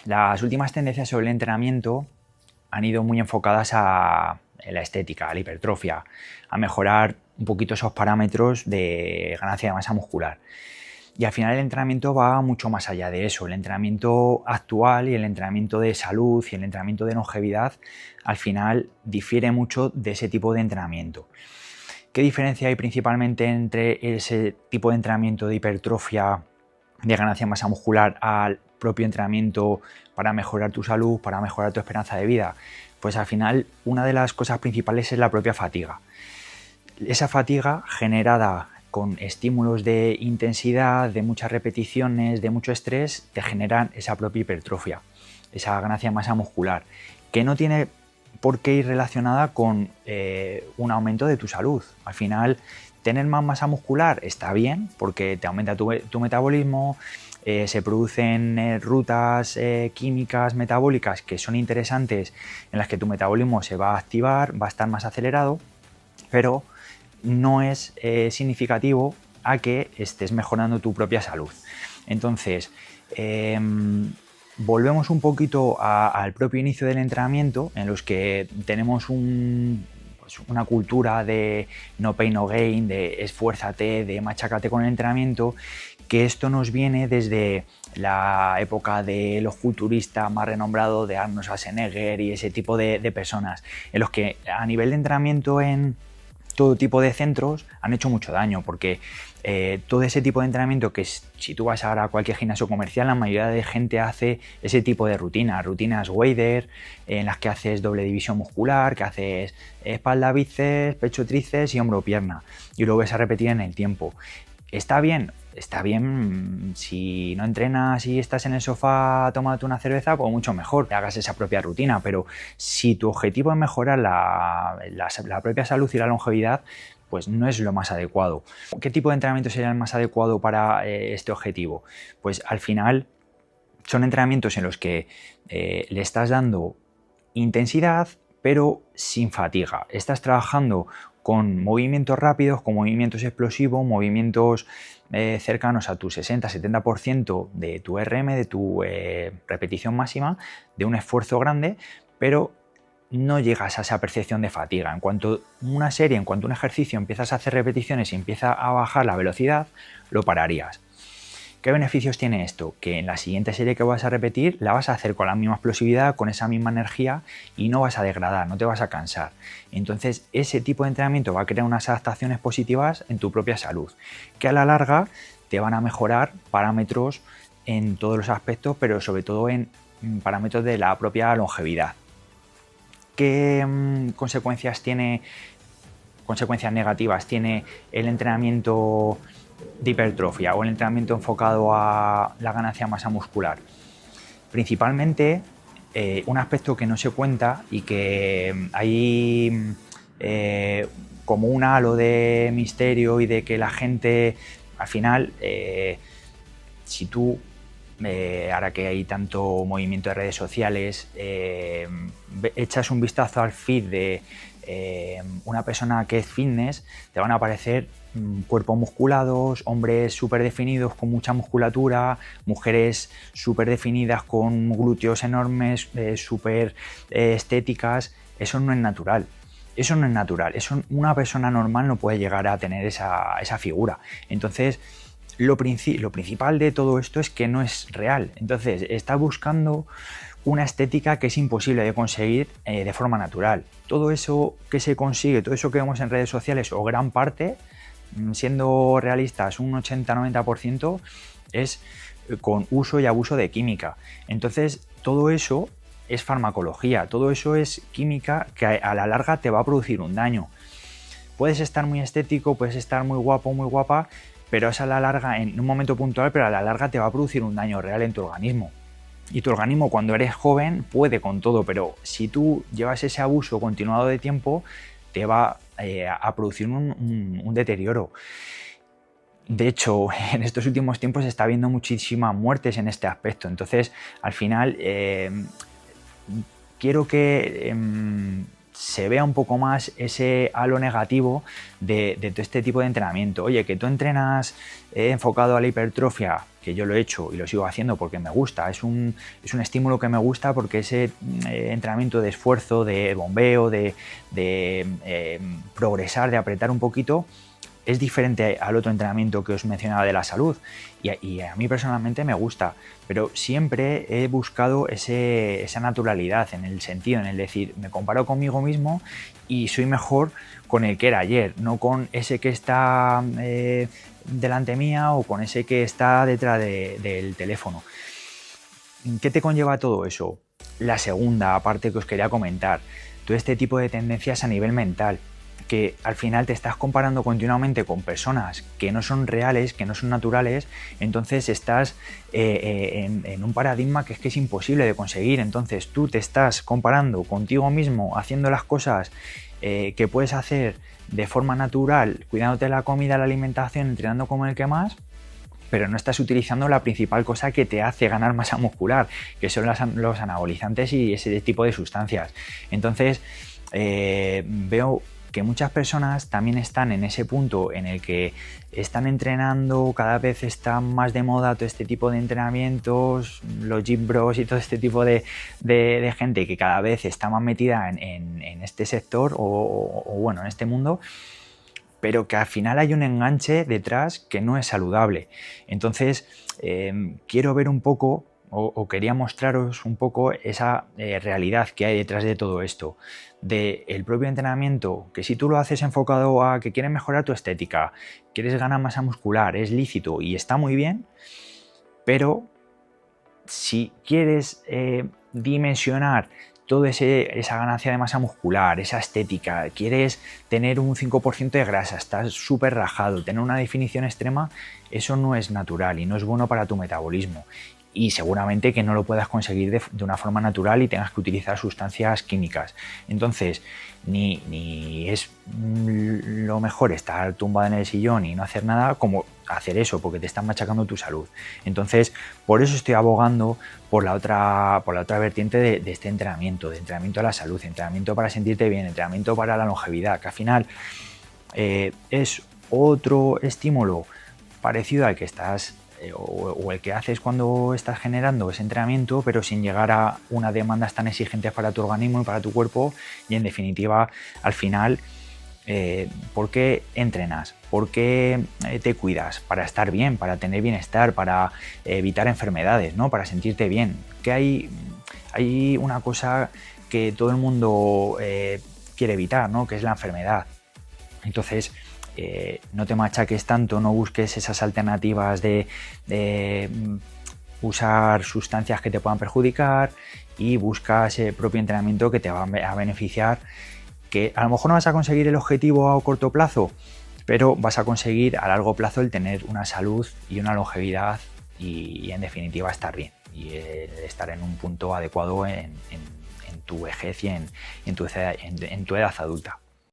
Las últimas tendencias sobre el entrenamiento han ido muy enfocadas a la estética, a la hipertrofia, a mejorar un poquito esos parámetros de ganancia de masa muscular. Y al final el entrenamiento va mucho más allá de eso. El entrenamiento actual y el entrenamiento de salud y el entrenamiento de longevidad al final difiere mucho de ese tipo de entrenamiento. ¿Qué diferencia hay principalmente entre ese tipo de entrenamiento de hipertrofia, de ganancia de masa muscular, al propio entrenamiento para mejorar tu salud, para mejorar tu esperanza de vida? Pues al final una de las cosas principales es la propia fatiga. Esa fatiga generada con estímulos de intensidad, de muchas repeticiones, de mucho estrés, te generan esa propia hipertrofia, esa ganancia de masa muscular, que no tiene por qué ir relacionada con un aumento de tu salud. Al final, tener más masa muscular está bien porque te aumenta tu metabolismo, se producen rutas químicas metabólicas que son interesantes, en las que tu metabolismo se va a activar, va a estar más acelerado, pero no es significativo a que estés mejorando tu propia salud. Entonces, volvemos un poquito al propio inicio del entrenamiento, en los que tenemos una cultura de no pain no gain, de esfuérzate, de machacate con el entrenamiento, que esto nos viene desde la época de los culturistas más renombrados, de Arnold Schwarzenegger y ese tipo de personas, en los que a nivel de entrenamiento en todo tipo de centros han hecho mucho daño, porque todo ese tipo de entrenamiento que si tú vas ahora a cualquier gimnasio comercial, la mayoría de gente hace ese tipo de rutinas wader, en las que haces doble división muscular, que haces espalda, bíceps, pecho, tríceps y hombro, pierna, y lo ves a repetir en el tiempo. Está bien si no entrenas y estás en el sofá tomándote una cerveza, pues mucho mejor que hagas esa propia rutina, pero si tu objetivo es mejorar la propia salud y la longevidad, pues no es lo más adecuado. ¿Qué tipo de entrenamiento sería el más adecuado para este objetivo? Pues al final son entrenamientos en los que le estás dando intensidad, pero sin fatiga. Estás trabajando con movimientos rápidos, con movimientos explosivos, movimientos cercanos a tu 60-70% de tu RM, de tu repetición máxima, de un esfuerzo grande, pero no llegas a esa percepción de fatiga. En cuanto una serie, en cuanto un ejercicio empiezas a hacer repeticiones y empieza a bajar la velocidad, lo pararías. ¿Qué beneficios tiene esto? Que en la siguiente serie que vas a repetir la vas a hacer con la misma explosividad, con esa misma energía y no vas a degradar, no te vas a cansar. Entonces ese tipo de entrenamiento va a crear unas adaptaciones positivas en tu propia salud, que a la larga te van a mejorar parámetros en todos los aspectos, pero sobre todo en parámetros de la propia longevidad. ¿Qué consecuencias negativas tiene el entrenamiento de hipertrofia o el entrenamiento enfocado a la ganancia de masa muscular? Principalmente, un aspecto que no se cuenta y que hay como un halo de misterio y de que la gente, al final, si tú, ahora que hay tanto movimiento de redes sociales, echas un vistazo al feed de una persona que es fitness, te van a aparecer cuerpos musculados, hombres súper definidos con mucha musculatura, mujeres súper definidas con glúteos enormes, súper estéticas. Eso no es natural. Eso no es natural. Una persona normal no puede llegar a tener esa figura. Entonces, lo principal de todo esto es que no es real. Entonces, está buscando una estética que es imposible de conseguir de forma natural. Todo eso que se consigue, todo eso que vemos en redes sociales, o gran parte, siendo realistas, un 80-90%, es con uso y abuso de química. Entonces, todo eso es farmacología, todo eso es química que a la larga te va a producir un daño. Puedes estar muy estético, puedes estar muy guapo, muy guapa, pero es a la larga, en un momento puntual, pero a la larga te va a producir un daño real en tu organismo. Y tu organismo, cuando eres joven, puede con todo, pero si tú llevas ese abuso continuado de tiempo, te va a producir un deterioro. De hecho, en estos últimos tiempos se está viendo muchísimas muertes en este aspecto. Entonces, al final, quiero que se vea un poco más ese halo negativo de todo este tipo de entrenamiento. Oye, que tú entrenas enfocado a la hipertrofia, que yo lo he hecho y lo sigo haciendo porque me gusta, es un estímulo que me gusta porque ese entrenamiento de esfuerzo, de bombeo, de progresar, de apretar un poquito, es diferente al otro entrenamiento que os mencionaba de la salud y a mí personalmente me gusta, pero siempre he buscado esa naturalidad en el sentido, en el decir, me comparo conmigo mismo y soy mejor con el que era ayer, no con ese que está delante mía o con ese que está detrás del teléfono. ¿Qué te conlleva todo eso? La segunda parte que os quería comentar, todo este tipo de tendencias a nivel mental, que al final te estás comparando continuamente con personas que no son reales, que no son naturales, entonces estás en un paradigma que es imposible de conseguir. Entonces tú te estás comparando contigo mismo, haciendo las cosas que puedes hacer de forma natural, cuidándote de la comida, la alimentación, entrenando como el que más, pero no estás utilizando la principal cosa que te hace ganar masa muscular, que son los anabolizantes y ese tipo de sustancias. Entonces veo que muchas personas también están en ese punto en el que están entrenando, cada vez está más de moda todo este tipo de entrenamientos, los gym bros y todo este tipo de gente que cada vez está más metida en este sector o bueno, en este mundo, pero que al final hay un enganche detrás que no es saludable. Entonces, quiero ver un poco o quería mostraros un poco esa realidad que hay detrás de todo esto, del propio entrenamiento, que si tú lo haces enfocado a que quieres mejorar tu estética, quieres ganar masa muscular, es lícito y está muy bien, pero si quieres dimensionar toda esa ganancia de masa muscular, esa estética, quieres tener un 5% de grasa, estás súper rajado, tener una definición extrema, eso no es natural y no es bueno para tu metabolismo. Y seguramente que no lo puedas conseguir de una forma natural y tengas que utilizar sustancias químicas. Entonces, ni es lo mejor estar tumbado en el sillón y no hacer nada, como hacer eso, porque te están machacando tu salud. Entonces, por eso estoy abogando por la otra vertiente de este entrenamiento, de entrenamiento a la salud, entrenamiento para sentirte bien, entrenamiento para la longevidad, que al final es otro estímulo parecido al que estás o el que haces cuando estás generando ese entrenamiento, pero sin llegar a unas demandas tan exigentes para tu organismo y para tu cuerpo. Y en definitiva, al final, ¿por qué entrenas? ¿Por qué te cuidas? Para estar bien, para tener bienestar, para evitar enfermedades, ¿no? Para sentirte bien. Que hay una cosa que todo el mundo quiere evitar, ¿no? Que es la enfermedad. Entonces, no te machaques tanto, no busques esas alternativas de usar sustancias que te puedan perjudicar y busca ese propio entrenamiento que te va a beneficiar, que a lo mejor no vas a conseguir el objetivo a corto plazo, pero vas a conseguir a largo plazo el tener una salud y una longevidad y en definitiva estar bien y estar en un punto adecuado en tu vejez y en tu edad adulta.